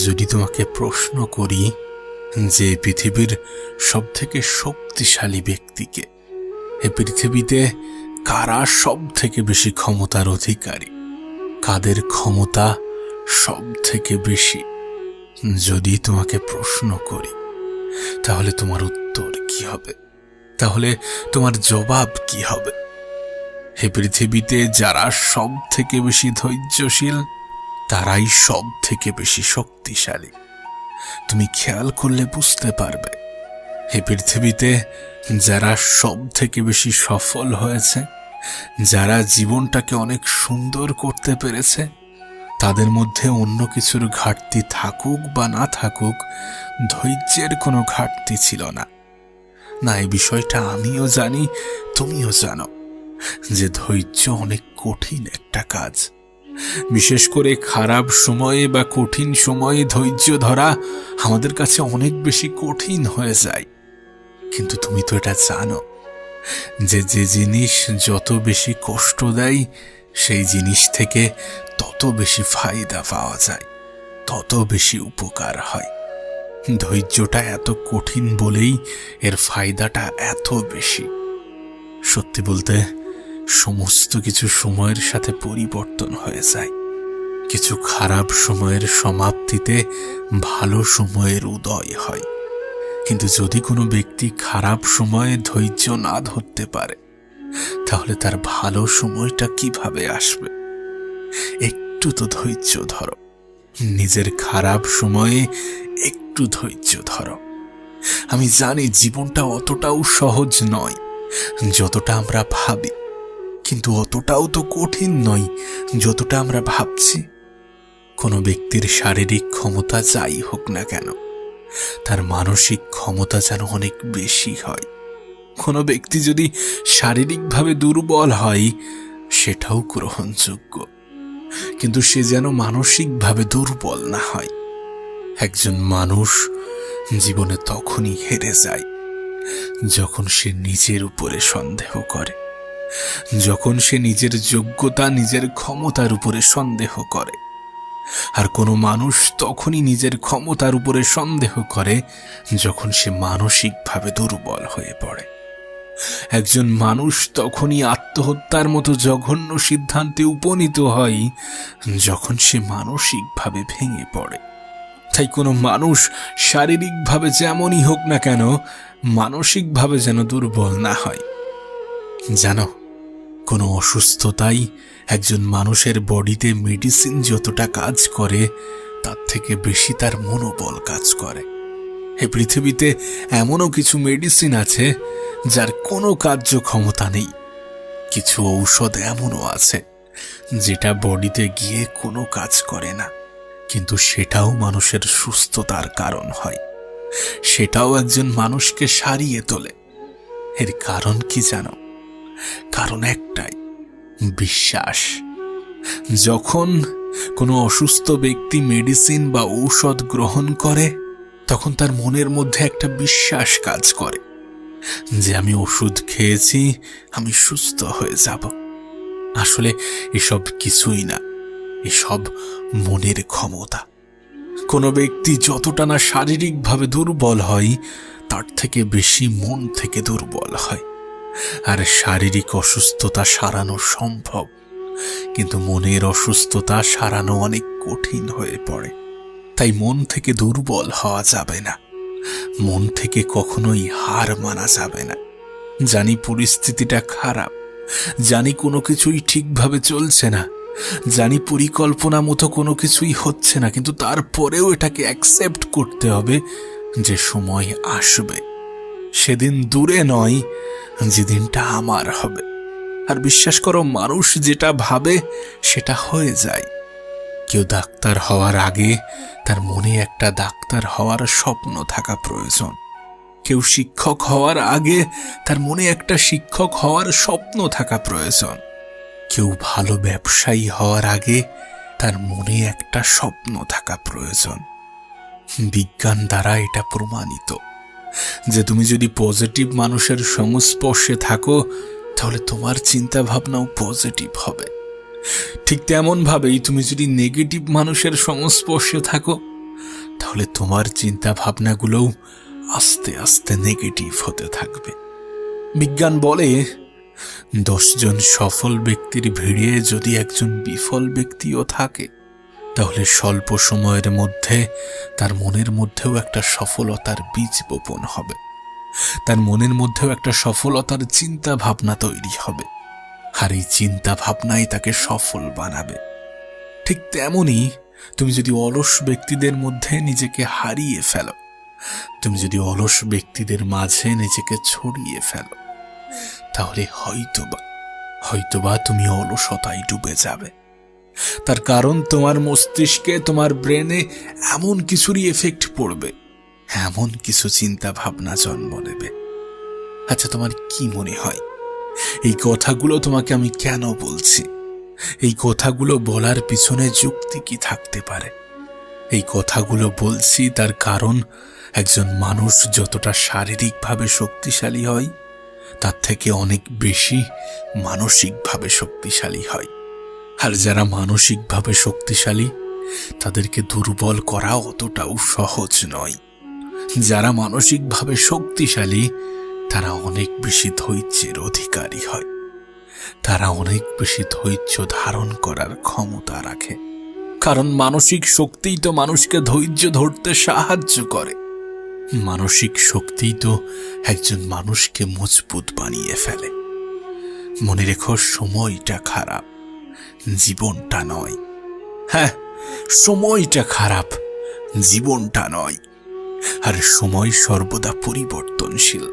যদি তোমাকে প্রশ্ন করি যে পৃথিবীর সবথেকে শক্তিশালী ব্যক্তিকে, এ পৃথিবীতে কারা সব থেকে বেশি ক্ষমতার অধিকারী, কাদের ক্ষমতা সব থেকে বেশি, যদি তোমাকে প্রশ্ন করি তাহলে তোমার উত্তর কি হবে? তাহলে তোমার জবাব কি হবে? হে পৃথিবীতে যারা সব থেকে বেশি ধৈর্যশীল তারাই সব থেকে বেশি শক্তিশালী। তুমি খেয়াল করলে বুঝতে পারবে, হে পৃথিবীতে যারা সব থেকে বেশি সফল হয়েছে, যারা জীবনটাকে অনেক সুন্দর করতে পেরেছে, তাদের মধ্যে অন্য কিছুর ঘাটতি থাকুক বা না থাকুক, ধৈর্যের কোনো ঘাটতি ছিল না। এই বিষয়টা আমিও জানি, তুমিও জানো যে ধৈর্য অনেক কঠিন একটা কাজ। বিশেষ করে খারাপ সময়ে বা কঠিন সময়ে ধৈর্য ধরা আমাদের কাছে অনেক বেশি কঠিন হয়ে যায়। কিন্তু তুমি তো এটা জানো যে যে জিনিস যত বেশি কষ্ট দেয় সেই জিনিস থেকে তত বেশি ফায়দা পাওয়া যায়, তত বেশি উপকার হয়। ধৈর্যটা এত কঠিন বলেই এর ফায়দাটা এত বেশি। সত্যি বলতে সমস্ত কিছু সময়ের সাথে পরিবর্তন হয়ে যায়। কিছু খারাপ সময়ের সমাপ্তিতে ভালো সময়ের উদয় হয়। কিন্তু যদি কোনো ব্যক্তি খারাপ সময়ে ধৈর্য না ধরতে পারে, তাহলে তার ভালো সময়টা কিভাবে আসবে? একটু তো ধৈর্য ধরো, নিজের খারাপ সময়ে একটু ধৈর্য ধরো। আমি জানি জীবনটা অতটাও সহজ নয় যতটা আমরা ভাবি, কিন্তু অতটাও তো কঠিন নয় যতটা আমরা ভাবছি। কোনো ব্যক্তির শারীরিক ক্ষমতা যাই হোক না কেন, তার মানসিক ক্ষমতা যেন অনেক বেশি হয়। কোনো ব্যক্তি যদি শারীরিকভাবে দুর্বল হয় সেটাও গ্রহণযোগ্য, কিন্তু সে যেন মানসিকভাবে দুর্বল না হয়। একজন মানুষ জীবনে তখনই হেরে যায় যখন সে নিজের উপরে সন্দেহ করে, যখন সে নিজের যোগ্যতা, নিজের ক্ষমতার উপরে সন্দেহ করে। আর কোনো মানুষ তখনই নিজের ক্ষমতার উপরে সন্দেহ করে যখন সে মানসিকভাবে দুর্বল হয়ে পড়ে। একজন মানুষ তখনই আত্মহত্যার মতো জঘন্য সিদ্ধান্তে উপনীত হয় যখন সে মানসিকভাবে ভেঙে পড়ে। তাই কোনো মানুষ শারীরিকভাবে যেমনই হোক না কেন, মানসিকভাবে যেন দুর্বল না হয়। জানো, কোনো অসুস্থতাই একজন মানুষের বডিতে মেডিসিন যতটা কাজ করে তার থেকে বেশি তার মনোবল কাজ করে। এই পৃথিবীতে এমনও কিছু মেডিসিন আছে যার কোনো কার্যক্ষমতা নেই। কিছু ঔষধ এমনও আছে যেটা বডিতে গিয়ে কোনো কাজ করে না, কিন্তু সেটাও মানুষের সুস্থতার কারণ হয়, সেটাও একজন মানুষকে সারিয়ে তোলে। এর কারণ কি জানো? কারণ একটাই, বিশ্বাস। যখন কোনো অসুস্থ ব্যক্তি মেডিসিন বা ঔষধ গ্রহণ করে তখন তার মনের মধ্যে একটা বিশ্বাস কাজ করে যে আমি ওষুধ খেয়েছি, আমি সুস্থ হয়ে যাব। আসলে এসব কিছুই না, এসব মনের ক্ষমতা। কোনো ব্যক্তি যতটা না শারীরিকভাবে দুর্বল হয় তার থেকে বেশি মন থেকে দুর্বল হয়। আর শারীরিক অসুস্থতা সারানো সম্ভব, কিন্তু মনের অসুস্থতা সারানো অনেক কঠিন হয়ে পড়ে। তাই মন থেকে দুর্বল হওয়া যাবে না, মন থেকে কখনোই হার মানা যাবে না। জানি পরিস্থিতিটা খারাপ, জানি কোনো কিছুই ঠিকভাবে চলছে না, জানি পরিকল্পনা মতো কোনো কিছুই হচ্ছে না, কিন্তু তারপরেও এটাকে অ্যাকসেপ্ট করতে হবে যে সময় আসবে, সেদিন দূরে নয় যেদিনটা আমার হবে। আর বিশ্বাস করো, মানুষ যেটা ভাবে সেটা হয়ে যায়। কেউ ডাক্তার হওয়ার আগে তার মনে একটা ডাক্তার হওয়ার স্বপ্ন থাকা প্রয়োজন। কেউ শিক্ষক হওয়ার আগে তার মনে একটা শিক্ষক হওয়ার স্বপ্ন থাকা প্রয়োজন। কেউ ভালো ব্যবসায়ী হওয়ার আগে তার মনে একটা স্বপ্ন থাকা প্রয়োজন। বিজ্ঞান দ্বারা এটা প্রমাণিত যে তুমি যদি পজিটিভ মানুষের সংস্পর্শে থাকো তাহলে তোমার চিন্তা ভাবনাও পজিটিভ হবে। ঠিক তেমন ভাবেই তুমি যদি নেগেটিভ মানুষের সংস্পর্শে থাকো তাহলে তোমার চিন্তা ভাবনাগুলোও আস্তে আস্তে নেগেটিভ হতে থাকবে। বিজ্ঞান বলে 10 জন সফল ব্যক্তির ভিড়ে যদি একজন বিফল ব্যক্তিও থাকে, তাহলে স্বল্প সময়ের মধ্যে তার মনের মধ্যেও একটা সফলতার বীজ বপন হবে, তার মনের মধ্যেও একটা সফলতার চিন্তা ভাবনা তৈরি হবে, আর এই চিন্তা ভাবনাই তাকে সফল বানাবে। ঠিক তেমনি তুমি যদি অলস ব্যক্তিদের মধ্যে নিজেকে হারিয়ে ফেলো, তুমি যদি অলস ব্যক্তিদের মাঝে নিজেকে ছড়িয়ে ফেলো, তাহলে হয়তোবা তুমি অলসতায় ডুবে যাবে। তার কারণ তোমার মস্তিষ্কে, তোমার ব্রেনে এমন কিছুরই এফেক্ট পড়বে, এমন কিছু চিন্তা ভাবনা জন্ম নেবে। আচ্ছা, তোমার কি মনে হয় এই কথাগুলো তোমাকে আমি কেন বলছি? এই কথাগুলো বলার পিছনে যুক্তি কি থাকতে পারে? এই কথাগুলো বলছি তার কারণ একজন মানুষ যতটা শারীরিকভাবে শক্তিশালী হয়, তার থেকে অনেক বেশি মানসিকভাবে শক্তিশালী হয়। আর যারা মানসিকভাবে শক্তিশালী, তাদেরকে দুর্বল করা অতটাও সহজ নয়। যারা মানসিকভাবে শক্তিশালী, তারা অনেক বেশি ধৈর্যের অধিকারী হয়, তারা অনেক বেশি ধৈর্য ধারণ করার ক্ষমতা রাখে। কারণ মানসিক শক্তিই তো মানুষকে ধৈর্য ধরতে সাহায্য করে। মানসিক শক্তিই তো একজন মানুষকে মজবুত বানিয়ে ফেলে। মনে রেখো, সময়টা খারাপ, জীবনটা নয়। হ্যাঁ, সময়টা খারাপ, জীবনটা নয়। আর সময় সর্বদা পরিবর্তনশীল।